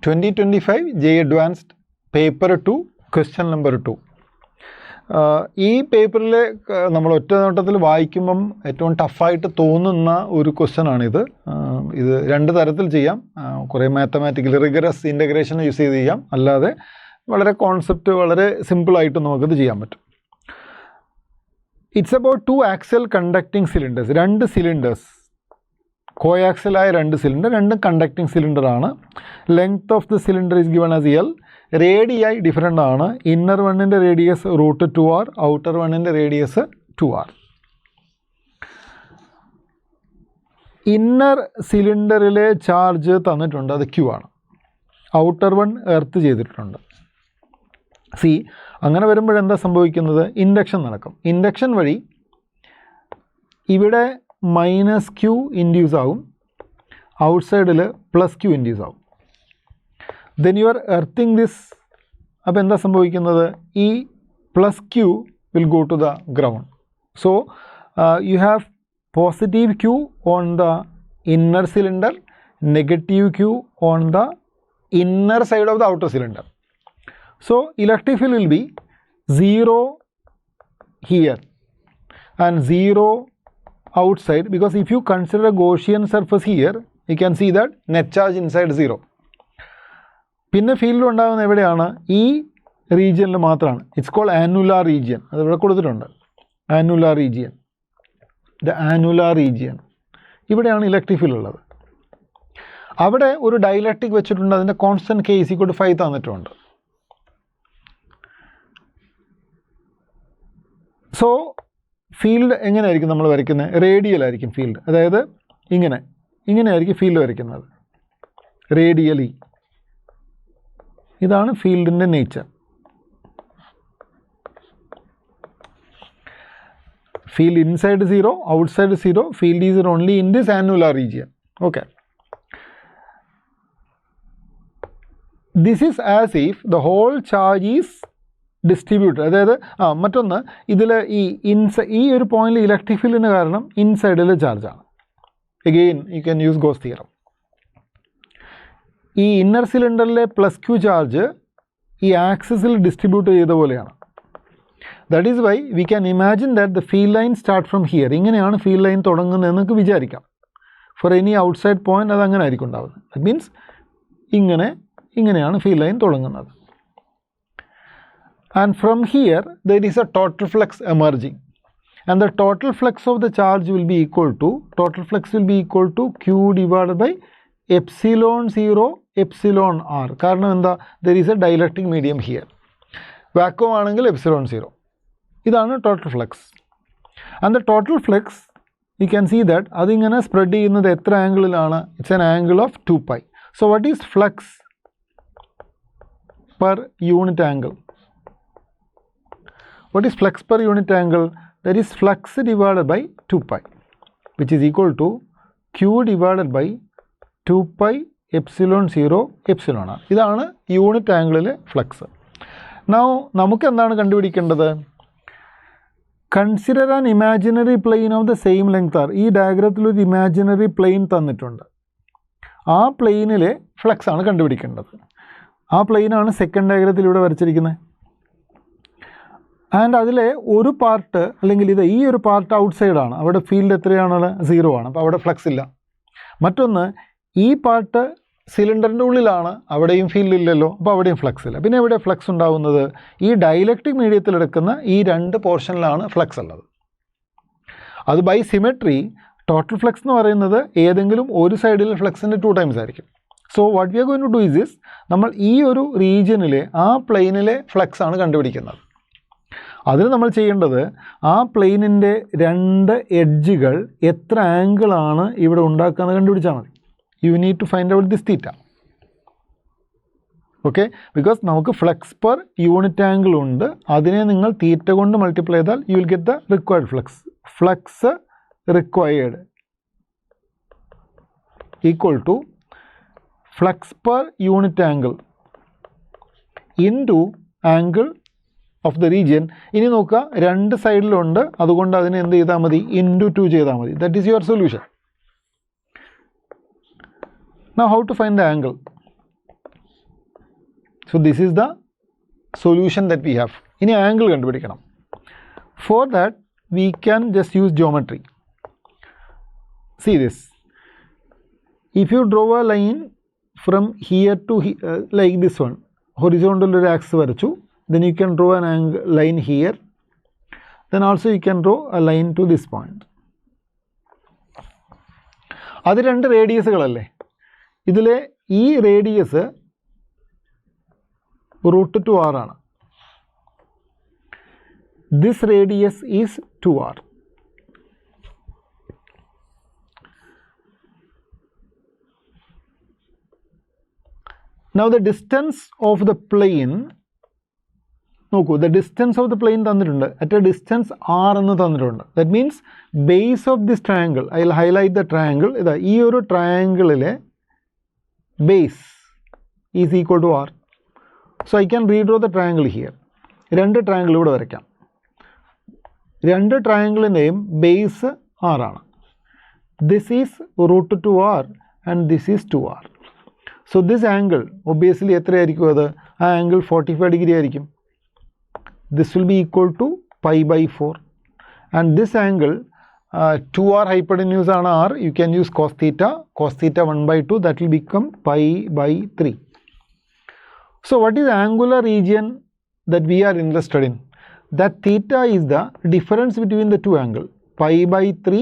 2025 JEE Advanced Paper 2 Question number 2. ഈ പേപ്പറിൽ നമ്മൾ ഒറ്റ നോട്ടത്തിൽ വായിക്കുമ്പം ഏറ്റവും ടഫായിട്ട് തോന്നുന്ന ഒരു ക്വസ്റ്റ്യൻ ആണിത്. ഇത് രണ്ട് തരത്തിൽ ചെയ്യാം. കുറേ മാത്തമാറ്റിക്കൽ റിഗറസ് ഇൻ്റഗ്രേഷൻ യൂസ് ചെയ്ത് ചെയ്യാം, അല്ലാതെ വളരെ കോൺസെപ്റ്റ് വളരെ സിമ്പിളായിട്ട് നമുക്കത് ചെയ്യാൻ പറ്റും. It's about 2 axial conducting cylinders. രണ്ട് സിലിണ്ടേഴ്സ്, കോയാക്സലായ രണ്ട് സിലിണ്ടർ, രണ്ടും കണ്ടക്ടിങ് സിലിണ്ടറാണ്. Length of the cylinder is given as L. റേഡിയായി ഡിഫറൻ്റ് ആണ്. ഇന്നർ വണ്ണിൻ്റെ റേഡിയസ് √2r, ഔട്ടർ വണ്ണിൻ്റെ റേഡിയസ് 2r. ഇന്നർ സിലിണ്ടറിലെ ചാർജ് തന്നിട്ടുണ്ട്, അത് Q ആണ്. ഔട്ടർ വൺ എർത്ത് ചെയ്തിട്ടുണ്ട്. അങ്ങനെ വരുമ്പോഴെന്താ സംഭവിക്കുന്നത്? ഇൻഡക്ഷൻ നടക്കും. ഇൻഡക്ഷൻ വഴി ഇവിടെ -Q ഇൻഡ്യൂസ് ആവും, ഔട്ട്സൈഡിൽ +Q ഇൻഡ്യൂസ് ആവും. Then you are earthing this. അപ്പോൾ എന്താ സംഭവിക്കുന്നത്? ഈ +Q will go to the ground. So you have positive Q on the inner cylinder, negative Q on the inner side of the outer cylinder. So electric field will be 0 here and 0 outside, because if you consider a Gaussian surface here, you can see that net charge inside 0. പിന്നെ field ഉണ്ടാകുന്ന എവിടെയാണ്? ഈ റീജിയനിൽ മാത്രമാണ്. It's called annular region. അത് ഇവിടെ കൊടുത്തിട്ടുണ്ട്, annular region. The annular region, ഇവിടെയാണ് ഇലക്ട്രിക് ഫീൽഡ് ഉള്ളത്. അവിടെ ഒരു ഡൈലക്ട്രിക് വെച്ചിട്ടുണ്ട്, അതിൻ്റെ കോൺസ്റ്റൻറ്റ് K = 5 തന്നിട്ടുണ്ട്. സോ ഫീൽഡ് എങ്ങനെയായിരിക്കും നമ്മൾ വരയ്ക്കുന്നത്? റേഡിയലായിരിക്കും ഫീൽഡ്. അതായത് ഇങ്ങനെയായിരിക്കും ഫീൽഡ് വരയ്ക്കുന്നത്, റേഡിയലി. ഇതാണ് ഫീൽഡിൻ്റെ nature. Field inside 0, outside 0. Field is only in this annular region. Okay. This is as if the whole charge is distributed. അതായത് മറ്റൊന്ന്, ഇതിൽ ഈ ഒരു പോയിന്റിൽ ഇലക്ട്രിക് ഫീൽഡിന് കാരണം ഇൻസൈഡിൽ ചാർജാണ്. Again you can use Gauss theorem. ഈ ഇന്നർ സിലിണ്ടറിലെ +Q ചാർജ് ഈ ആക്സിസിൽ ഡിസ്ട്രിബ്യൂട്ട് ചെയ്ത പോലെയാണ്. That is why we can imagine that the field line start from here. ഇങ്ങനെയാണ് ഫീൽഡ് ലൈൻ തുടങ്ങുന്നതെന്ന് നമുക്ക് വിചാരിക്കാം. ഫോർ എനി ഔട്ട്സൈഡ് പോയിന്റ് അത് അങ്ങനെ ആയിരിക്കും ഉണ്ടാകുന്നത്. ദറ്റ് മീൻസ് ഇങ്ങനെയാണ് ഫീൽഡ് ലൈൻ തുടങ്ങുന്നത്. And from here there is a total flux emerging, and the total flux of the charge will be equal to Q divided by epsilon 0 r. കാരണം എന്താ? there is a dielectric medium here. Vacuum ആണെങ്കിൽ epsilon 0. ഇതാണ് total flux. and the total flux you can see that അതിങ്ങനെ spread ചെയ്യുന്നത് എത്ര ആംഗിളിലാണ്? it's an angle of 2π. so what is flux per unit angle? What is flux per unit angle? That is flux divided by 2π, which is equal to Q divided by 2π epsilon 0 epsilon r. ഇതാണ് unit ആംഗിളിലെ flux. Now നമുക്ക് എന്താണ് കണ്ടുപിടിക്കേണ്ടത്? Consider an imaginary plane of the same length R. ഈ ഡയഗ്രത്തിൽ ഒരു imaginary plain തന്നിട്ടുണ്ട്. ആ പ്ലെയിനിലെ ഫ്ലക്സ് ആണ് കണ്ടുപിടിക്കേണ്ടത്. ആ പ്ലെയിനാണ് സെക്കൻഡ് ഡയഗ്രത്തിൽ ഇവിടെ വരച്ചിരിക്കുന്നത്. ആൻഡ് അതിലെ ഒരു പാർട്ട്, അല്ലെങ്കിൽ ഈ ഒരു പാർട്ട് ഔട്ട്സൈഡാണ്. അവിടെ ഫീൽഡ് എത്രയാണുള്ളത്? 0 ആണ്. അപ്പോൾ അവിടെ ഫ്ലക്സ് ഇല്ല. മറ്റൊന്ന്, ഈ പാർട്ട് സിലിണ്ടറിൻ്റെ ഉള്ളിലാണ്, അവിടെയും ഫീൽഡ് ഇല്ലല്ലോ, അപ്പോൾ അവിടെയും ഫ്ലക്സ് ഇല്ല. പിന്നെ എവിടെ ഫ്ലക്സ് ഉണ്ടാകുന്നത്? ഈ ഡൈലക്ട്രിക് മീഡിയത്തിൽ എടുക്കുന്ന ഈ രണ്ട് പോർഷനിലാണ് ഫ്ലക്സ് ഉള്ളത്. അത് ബൈ സിമെട്രി ടോട്ടൽ ഫ്ലക്സ് എന്ന് പറയുന്നത് ഏതെങ്കിലും ഒരു സൈഡിൽ ഫ്ലക്സിൻ്റെ 2 ടൈംസ് ആയിരിക്കും. So what we are going to do is this, നമ്മൾ ഈ ഒരു റീജിയനിലെ ആ പ്ലെയിനിലെ ഫ്ലക്സ് ആണ് കണ്ടുപിടിക്കുന്നത്. അതിന് നമ്മൾ ചെയ്യേണ്ടത്, ആ പ്ലെയിനിൻ്റെ രണ്ട് എഡ്ജുകൾ എത്ര ആംഗിളാണ് ഇവിടെ ഉണ്ടാക്കുകയെന്ന് കണ്ടുപിടിച്ചാൽ മതി. You need to find out this theta. Okay, because നമുക്ക് ഫ്ലക്സ് പെർ യൂണിറ്റ് ആംഗിൾ ഉണ്ട്. അതിനെ നിങ്ങൾ തീറ്റ കൊണ്ട് മൾട്ടിപ്ലൈ ചെയ്താൽ you will get the required flux. Flux required equal to flux per unit angle into angle of the region. ഇനി നോക്കുക, രണ്ട് സൈഡിലുണ്ട്, അതുകൊണ്ട് അതിനെ എന്ത് ചെയ്താൽ മതി? *2 ചെയ്താൽ മതി. That is your solution. Now how to find the angle? So this is the solution that we have. ഇനി ആംഗിൾ കണ്ടുപിടിക്കണം. For that we can just use geometry. See this. If you draw a line from here to here, like this one, horizontal axis വരച്ചു, then you can draw an angle line here. Then also you can draw a line to this point. അത് രണ്ട് റേഡിയസുകളല്ലേ. ഇതിലെ ഈ radius √2r ആണ്. This radius is 2r. Now the distance of the plane, നോക്കൂ, the distance of the plane തന്നിട്ടുണ്ട്. At a distance r എന്ന് തന്നിട്ടുണ്ട്. That means base of this triangle, I will highlight the triangle. ഇതാ ഈ ഒരു ട്രയാങ്കിളിലെ base is equal to r. So I can redraw the triangle here. രണ്ട് triangle ഇവിടെ വരയ്ക്കാം. രണ്ട് ട്രയാങ്കിളിൻ്റെയും ബേസ് r ആണ്. This is √2r and this is 2r. So this angle obviously എത്രയായിരിക്കും അത്? ആ ആംഗിൾ 45 ഡിഗ്രി ആയിരിക്കും. This will be equal to pi/4. And this angle 2r hypotenuse ആണ് r. You can use cos theta 1/2. That will become pi/3. So what is angular region that we are interested in? That theta is the difference between the two angles, pi/3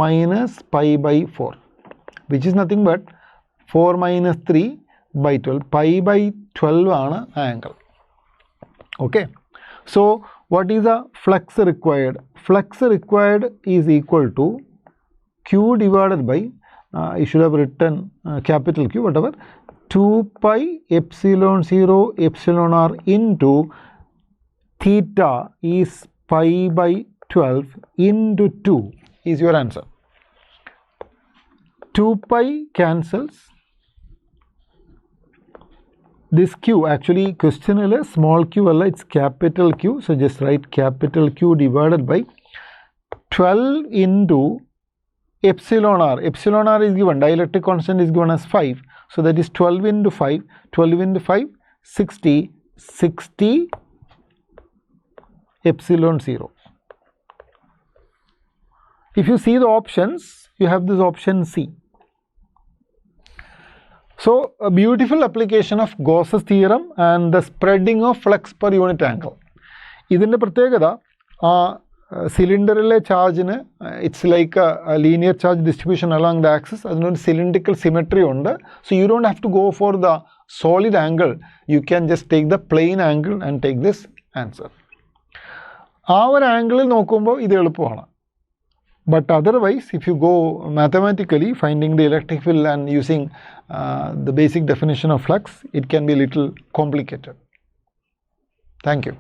minus pi/4, which is nothing but 4 minus 3/12. Pi/12 ആണ് angle. Okay. So what is the flux required? Flux required is equal to Q divided by, I should have written capital Q, whatever, 2 pi epsilon 0 epsilon r into theta is pi/12 into 2 is your answer. 2 pi cancels. This Q, actually question is small q, it's capital Q. So just write capital Q divided by 12 into epsilon r. Epsilon r is given, dielectric constant is given as 5. So that is 12 into 5. 12 into 5, 60 epsilon 0. If you see the options, you have this option C. So a beautiful application of Gauss's theorem and the spreading of flux per unit angle. ഇതിൻ്റെ പ്രത്യേകത സിലിണ്ടറിലെ ചാർജിന് it's like a linear charge distribution along the axis. അതിനൊരു cylindrical symmetry ഉണ്ട്. So you don't have to go for the solid angle. You can just take the plane angle and take this answer. ആ ഒരു ആംഗിളിൽ നോക്കുമ്പോൾ ഇത് എളുപ്പമാണ്. But otherwise, if you go mathematically, finding the electric field and using the basic definition of flux, it can be a little complicated. Thank you.